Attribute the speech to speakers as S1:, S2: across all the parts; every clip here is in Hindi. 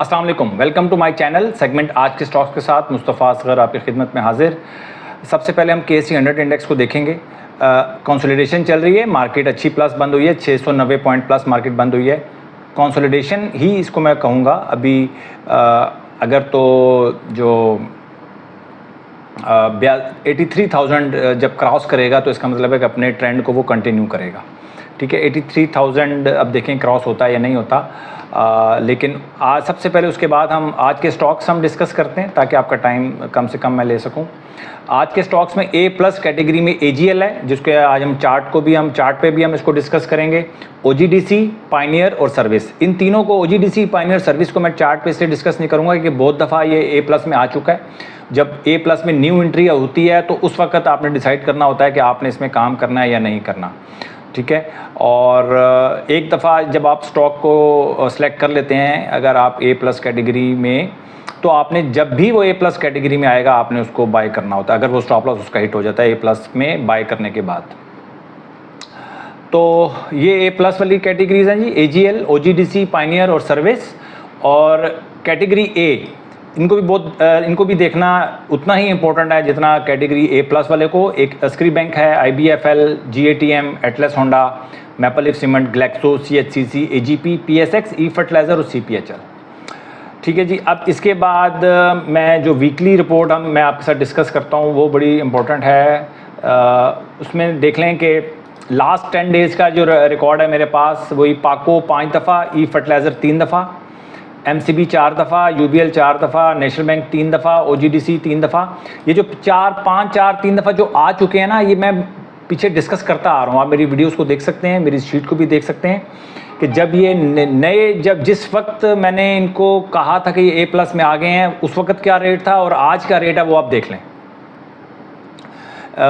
S1: अस्सलाम वालेकुम, welcome to my channel. Segment आज के स्टॉक्स के साथ मुस्तफ़ा असगर आपकी खिदमत में हाजिर। सबसे पहले हम KSE 100 इंडेक्स को देखेंगे। कंसोलिडेशन चल रही है, मार्केट अच्छी प्लस बंद हुई है, 690 पॉइंट प्लस मार्केट बंद हुई है। कंसोलिडेशन ही इसको मैं कहूँगा अभी। अगर तो जो 83,000 जब क्रॉस करेगा तो इसका मतलब है कि अपने ट्रेंड को वो कंटिन्यू करेगा। ठीक है, 83,000 अब देखें क्रॉस होता है या नहीं होता। लेकिन आज सबसे पहले उसके बाद हम आज के स्टॉक्स हम डिस्कस करते हैं ताकि आपका टाइम कम से कम मैं ले सकूं। आज के स्टॉक्स में A+ कैटेगरी में AGL है, जिसके आज हम चार्ट पे भी हम इसको डिस्कस करेंगे। OGDC, पायनियर और सर्विस, इन तीनों को OGDC, पायनियर, सर्विस को मैं चार्ट पे इसलिए डिस्कस नहीं करूँगा क्योंकि बहुत दफ़ा ये A+ में आ चुका है। जब A+ में न्यू एंट्री होती है तो उस वक्त आपने डिसाइड करना होता है कि आपने इसमें काम करना है या नहीं करना। ठीक है, और एक दफ़ा जब आप स्टॉक को सिलेक्ट कर लेते हैं, अगर आप A+ कैटेगरी में, तो आपने जब भी वो A+ कैटेगरी में आएगा आपने उसको बाय करना होता है, अगर वो स्टॉप लॉस उसका हिट हो जाता है A+ में बाय करने के बाद। तो ये A+ वाली कैटेगरीज हैं जी, AGL, OGDC, पायनियर और सर्विस। और कैटेगरी A, इनको भी देखना उतना ही इम्पोर्टेंट है जितना कैटेगरी A+ वाले को। एक अस्क्री बैंक है, IBFL, GATM, Atlas Honda, maple leaf cement, Glaxo, CHCC, AGP, PSX, ई फर्टिलाइज़र और CPHL। ठीक है जी। अब इसके बाद मैं जो वीकली रिपोर्ट मैं आपके साथ डिस्कस करता हूँ वो बड़ी इम्पोर्टेंट है। उसमें देख लें कि लास्ट 10 डेज़ का जो रिकॉर्ड है मेरे पास, वही पाको 5 दफ़ा, ई फर्टिलाइज़र 3 दफ़ा, MCB 4 दफ़ा, UBL 4 दफ़ा, नेशनल बैंक 3 दफ़ा, OGDC 3 दफ़ा। ये जो 3 दफ़ा जो आ चुके हैं ना, ये मैं पीछे डिस्कस करता आ रहा हूँ। आप मेरी वीडियोस को देख सकते हैं, मेरी शीट को भी देख सकते हैं कि जब ये जिस वक्त मैंने इनको कहा था कि ये A+ में आ गए हैं, उस वक्त क्या रेट था और आज क्या रेट है वो आप देख लें।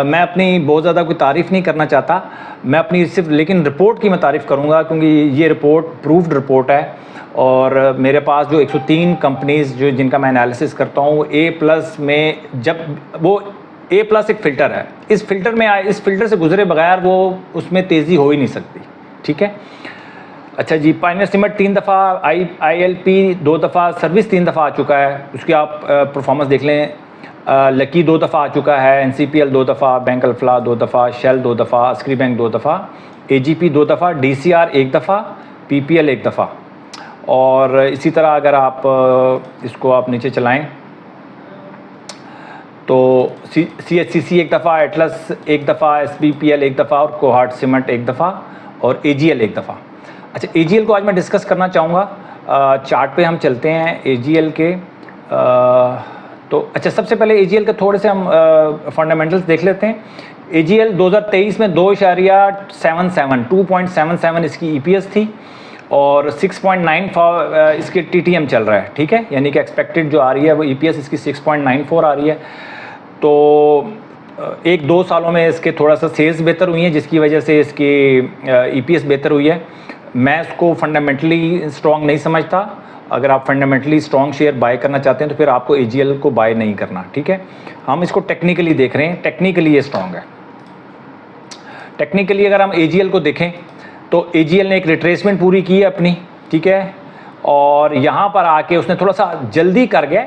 S1: मैं अपनी बहुत ज़्यादा कोई तारीफ़ नहीं करना चाहता, मैं अपनी सिर्फ लेकिन रिपोर्ट की मैं तारीफ़ करूँगा क्योंकि ये रिपोर्ट प्रूव्ड रिपोर्ट है। और मेरे पास जो 103 कंपनीज़ जो जिनका मैं एनालिसिस करता हूँ A+ में, जब वो A+ एक फ़िल्टर है, इस फ़िल्टर से गुजरे बगैर वो उसमें तेज़ी हो ही नहीं सकती। ठीक है, अच्छा जी। पायनियर सीमेंट 3 दफ़ा, ILP 2 दफ़ा, सर्विस 3 दफ़ा आ चुका है, उसकी आप परफॉर्मेंस देख लें। लकी 2 दफ़ा आ चुका है, NCPL 2 दफ़ा, बैंक अल्फला 2 दफ़ा, शेल 2 दफ़ा, अस्क्री बैंक 2 दफ़ा, AGP 2 दफ़ा, DCR 1 दफ़ा, PPL 1 दफ़ा। और इसी तरह अगर आप इसको आप नीचे चलाएं तो CHCC 1 दफ़ा, एटलस 1 दफ़ा, SBPL 1 दफ़ा और कोहार्ट सीमेंट 1 दफ़ा और AGL 1 दफ़ा। अच्छा, AGL को आज मैं डिस्कस करना चाहूँगा। चार्ट पे हम चलते हैं AGL के। तो अच्छा, सबसे पहले AGL के थोड़े से हम फंडामेंटल्स देख लेते हैं। AGL 2023 में 2.77 इसकी EPS थी और 6.94 इसके TTM चल रहा है। ठीक है, यानी कि एक्सपेक्टेड जो आ रही है वो EPS इसकी 6.94 आ रही है। तो 1-2 सालों में इसके थोड़ा सा सेल्स बेहतर हुई हैं, जिसकी वजह से इसकी EPS बेहतर हुई है। मैं इसको फंडामेंटली स्ट्रॉन्ग नहीं समझता। अगर आप फंडामेंटली स्ट्रॉन्ग शेयर बाय करना चाहते हैं तो फिर आपको AGL को बाय नहीं करना। ठीक है, हम इसको टेक्निकली देख रहे हैं, टेक्निकली ये स्ट्रॉन्ग है। टेक्निकली अगर हम AGL को देखें तो AGL ने एक रिट्रेसमेंट पूरी की है अपनी। ठीक है, और यहाँ पर आके उसने थोड़ा सा जल्दी कर गया।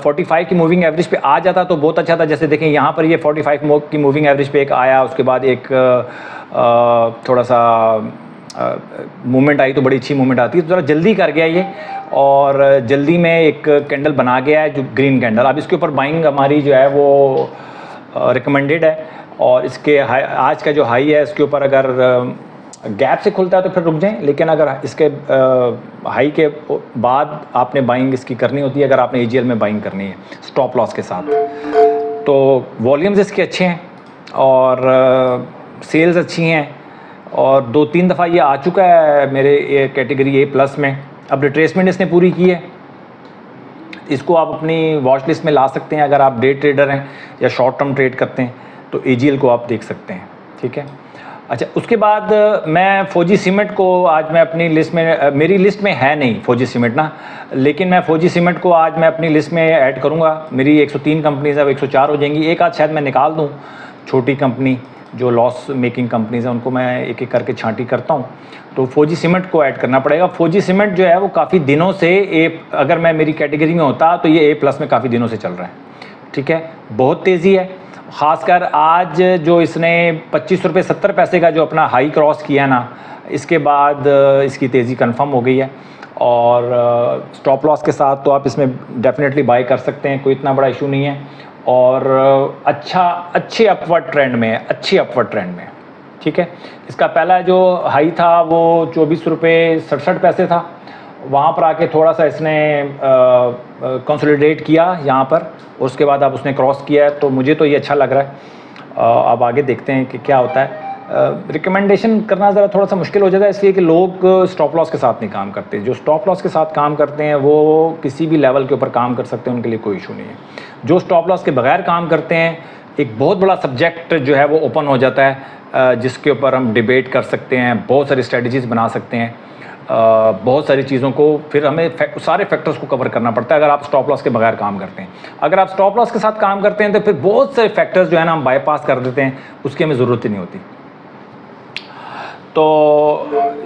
S1: 45 की मूविंग एवरेज पे आ जाता तो बहुत अच्छा था। जैसे देखें यहाँ पर ये 45 की मूविंग एवरेज पे एक आया, उसके बाद एक थोड़ा सा मूवमेंट आई तो बड़ी अच्छी मूवमेंट आती है, तो ज़रा जल्दी कर गया ये और जल्दी में एक कैंडल बना गया है जो ग्रीन कैंडल। अब इसके ऊपर बाइंग हमारी जो है वो रिकमेंडेड है। और इसके आज का जो हाई है इसके ऊपर अगर गैप से खुलता है तो फिर रुक जाएं, लेकिन अगर इसके हाई के बाद आपने बाइंग इसकी करनी होती है, अगर आपने AGL में बाइंग करनी है स्टॉप लॉस के साथ। तो वॉल्यूम्स इसके अच्छे हैं और सेल्स अच्छी हैं और 2-3 दफ़ा ये आ चुका है मेरे कैटेगरी A+ में। अब रिट्रेसमेंट इसने पूरी की है, इसको आप अपनी वॉच लिस्ट में ला सकते हैं। अगर आप डे ट्रेडर हैं या शॉर्ट टर्म ट्रेड करते हैं तो AGL को आप देख सकते हैं। ठीक है, अच्छा, उसके बाद मैं फौजी सीमेंट को आज मैं अपनी लिस्ट में, मेरी लिस्ट में है नहीं फौजी सीमेंट ना, लेकिन मैं फौजी सीमेंट को आज मैं अपनी लिस्ट में ऐड करूँगा। मेरी 103 कंपनीज है, 104 हो जाएंगी। एक आध शायद मैं निकाल दूँ छोटी कंपनी, जो लॉस मेकिंग कंपनीज़ हैं उनको मैं एक एक करके छांटी करता हूँ। तो फौजी सीमेंट को ऐड करना पड़ेगा। फौजी सीमेंट जो है वो काफ़ी दिनों से अगर मैं मेरी कैटेगरी में होता तो ये A+ में काफ़ी दिनों से चल रहा है, ठीक है, बहुत तेज़ी है। ख़ासकर आज जो इसने 25 रुपये 70 पैसे का जो अपना हाई क्रॉस किया ना, इसके बाद इसकी तेज़ी कंफर्म हो गई है। और स्टॉप लॉस के साथ तो आप इसमें डेफिनेटली बाय कर सकते हैं, कोई इतना बड़ा इशू नहीं है। और अच्छे अपवर्ड ट्रेंड में है, अच्छे अपवर्ड ट्रेंड में है, ठीक है। इसका पहला जो हाई था वो 24 रुपये 67 पैसे था, वहाँ पर आके थोड़ा सा इसने कंसोलिडेट किया यहाँ पर, उसके बाद अब उसने क्रॉस किया है, तो मुझे तो ये अच्छा लग रहा है। अब आगे देखते हैं कि क्या होता है। रिकमेंडेशन करना ज़रा थोड़ा सा मुश्किल हो जाता है, इसलिए कि लोग स्टॉप लॉस के साथ नहीं काम करते। जो स्टॉप लॉस के साथ काम करते हैं वो किसी भी लेवल के ऊपर काम कर सकते हैं, उनके लिए कोई इशू नहीं है। जो स्टॉप लॉस के बगैर काम करते हैं, एक बहुत बड़ा सब्जेक्ट जो है वो ओपन हो जाता है, जिसके ऊपर हम डिबेट कर सकते हैं, बहुत सारी स्ट्रेटजीज़ बना सकते हैं, बहुत सारी चीज़ों को फिर हमें सारे फैक्टर्स को कवर करना पड़ता है अगर आप स्टॉप लॉस के बगैर काम करते हैं। अगर आप स्टॉप लॉस के साथ काम करते हैं तो फिर बहुत सारे फैक्टर्स जो है ना हम बाईपास कर देते हैं, उसकी हमें ज़रूरत ही नहीं होती। तो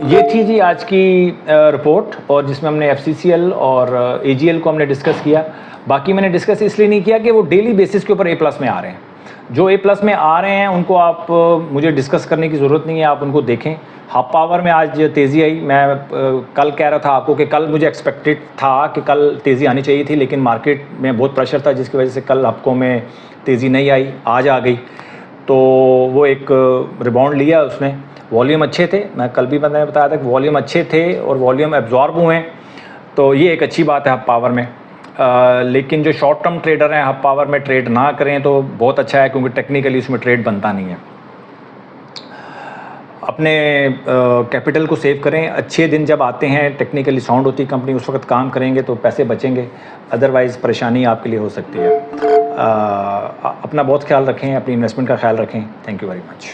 S1: ये थी जी आज की रिपोर्ट, और जिसमें हमने FCCL और AGL को हमने डिस्कस किया। बाकी मैंने डिस्कस इसलिए नहीं किया कि वो डेली बेसिस के ऊपर A+ में आ रहे हैं। जो A+ में आ रहे हैं उनको आप मुझे डिस्कस करने की ज़रूरत नहीं है, आप उनको देखें। हाफ पावर में आज तेज़ी आई। मैं कल कह रहा था आपको कि कल मुझे एक्सपेक्टेड था कि कल तेज़ी आनी चाहिए थी, लेकिन मार्केट में बहुत प्रेशर था जिसकी वजह से कल हफ्तों में तेज़ी नहीं आई, आज आ गई। तो वो एक रिबाउंड लिया उसने। वॉल्यूम अच्छे थे, मैं कल भी मैंने बताया था कि वॉल्यूम अच्छे थे और वॉल्यूम एब्जॉर्ब हुए हैं, तो ये एक अच्छी बात है हाफ पावर में। लेकिन जो शॉर्ट टर्म ट्रेडर हैं हाफ पावर में ट्रेड ना करें तो बहुत अच्छा है, क्योंकि टेक्निकली उसमें ट्रेड बनता नहीं है। अपने कैपिटल को सेव करें। अच्छे दिन जब आते हैं, टेक्निकली साउंड होती है कंपनी, उस वक्त काम करेंगे तो पैसे बचेंगे, अदरवाइज़ परेशानी आपके लिए हो सकती है। अपना बहुत ख्याल रखें, अपनी इन्वेस्टमेंट का ख्याल रखें। Thank you very much.